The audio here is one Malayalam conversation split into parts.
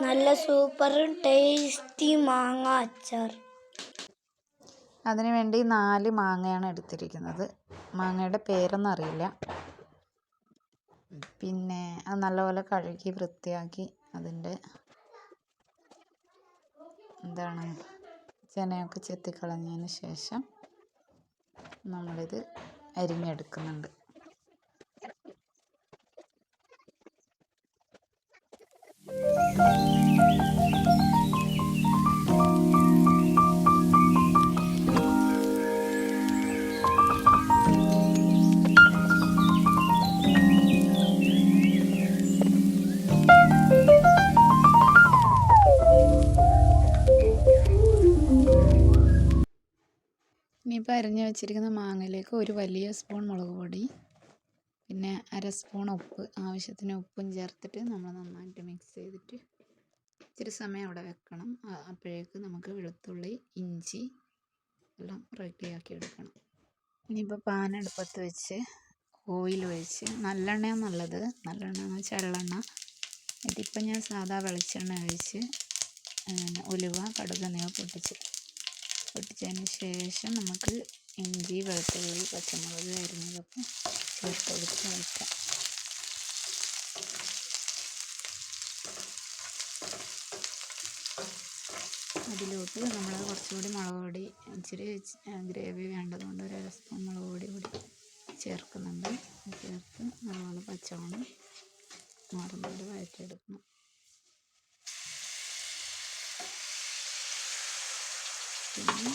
നല്ല സൂപ്പറും ടേസ്റ്റി മാങ്ങ അച്ചാർ. അതിനുവേണ്ടി 4 മാങ്ങയാണ് എടുത്തിരിക്കുന്നത്. മാങ്ങയുടെ പേരൊന്നും അറിയില്ല. പിന്നെ അത് നല്ലപോലെ കഴുകി വൃത്തിയാക്കി അതിൻ്റെ ചെനയൊക്കെ ചെത്തിക്കളഞ്ഞതിന് ശേഷം നമ്മളിത് അരിഞ്ഞെടുക്കുന്നുണ്ട്. ഇനിയിപ്പോൾ അരിഞ്ഞു വെച്ചിരിക്കുന്ന മാങ്ങയിലേക്ക് ഒരു വലിയ സ്പൂൺ മുളക് പൊടി, പിന്നെ 1/2 സ്പൂൺ ഉപ്പ്, ആവശ്യത്തിന് ഉപ്പും ചേർത്തിട്ട് നമ്മൾ നന്നായിട്ട് മിക്സ് ചെയ്തിട്ട് ഇച്ചിരി സമയം അവിടെ വെക്കണം. അപ്പോഴേക്ക് നമുക്ക് വെളുത്തുള്ളി, ഇഞ്ചി എല്ലാം റെഡിയാക്കി എടുക്കണം. ഇനിയിപ്പോൾ പാൻ അടുപ്പത്ത് വെച്ച് ഓയിൽ ഒഴിച്ച്, നല്ലെണ്ണയാണ് നല്ലത്. നല്ലെണ്ണ എന്ന് വെച്ചാൽ എള്ളെണ്ണ. ഇതിപ്പോൾ ഞാൻ സാധാ വെളിച്ചെണ്ണ ഒഴിച്ച് ഉലുവ, കടുക് എന്നിവ പൊട്ടിച്ചതിന് ശേഷം നമുക്ക് ഇഞ്ചി, വെളുത്തുള്ളി, പച്ചമുളക് അരിഞ്ഞതൊക്കെ ചേർത്ത് കൊടുത്ത് വയ്ക്കാം. അതിലോട്ട് നമ്മൾ കുറച്ചുകൂടി മുളക് പൊടി, ഇച്ചിരി ഗ്രേവി വേണ്ടതുകൊണ്ട് 1/2 സ്പൂൺ മുളക് പൊടി കൂടി ചേർക്കുന്നുണ്ട്. ചേർത്ത് നല്ലോണം പച്ചമണം മാറുന്നത് വഴറ്റിയെടുക്കണം. പിന്നെ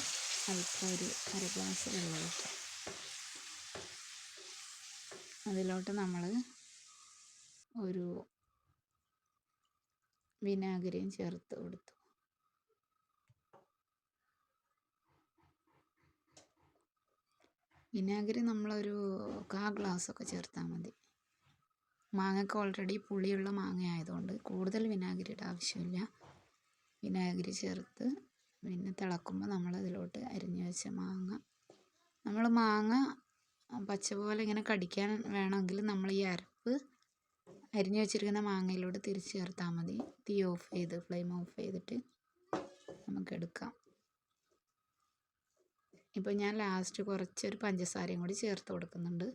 അല്പം ഒരു 1/2 ഗ്ലാസ് വെള്ളം ഒഴിക്കാം. അതിലോട്ട് നമ്മൾ ഒരു വിനാഗിരിയും ചേർത്ത് കൊടുത്തു. വിനാഗിരി നമ്മളൊരു 1/4 ഗ്ലാസ്സൊക്കെ ചേർത്താൽ മതി. മാങ്ങയ്ക്ക് ഓൾറെഡി പുളിയുള്ള മാങ്ങ ആയതുകൊണ്ട് കൂടുതൽ വിനാഗിരിയുടെ ആവശ്യമില്ല. വിനാഗിരി ചേർത്ത് പിന്നെ തിളക്കുമ്പോൾ നമ്മളതിലോട്ട് അരിഞ്ഞു വെച്ച മാങ്ങ പച്ച പോലെ ഇങ്ങനെ കടിക്കാൻ വേണമെങ്കിൽ നമ്മൾ ഈ അരപ്പ് അരിഞ്ഞു വെച്ചിരിക്കുന്ന മാങ്ങയിലോട്ട് തിരിച്ച് ചേർത്താൽ മതി. ഫ്ലെയിം ഓഫ് ചെയ്തിട്ട് നമുക്കെടുക്കാം. ഇപ്പോൾ ഞാൻ ലാസ്റ്റ് കുറച്ചൊരു പഞ്ചസാരയും കൂടി ചേർത്ത് കൊടുക്കുന്നുണ്ട്.